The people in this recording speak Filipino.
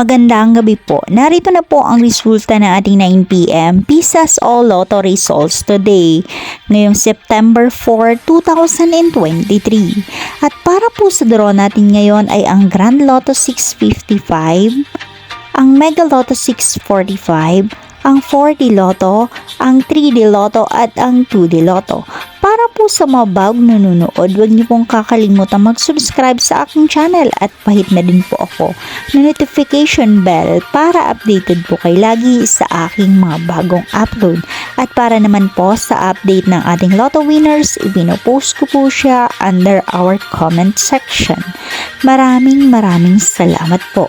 Magandang gabi po. Narito na po ang resulta ng ating 9 p.m. Pisas All Lotto results today, ngayong September 4, 2023. At para po sa draw natin ngayon ay ang Grand Lotto 655, ang Mega Lotto 645, ang 4D Lotto, ang 3D Lotto at ang 2D Lotto. Para po sa mga bagong nanonood, huwag niyo pong kakalimutan mag-subscribe sa aking channel at pahit na din po ako na notification bell para updated po kayo lagi sa aking mga bagong upload. At para naman po sa update ng ating Lotto winners, ipinopost ko po siya under our comment section. Maraming salamat po.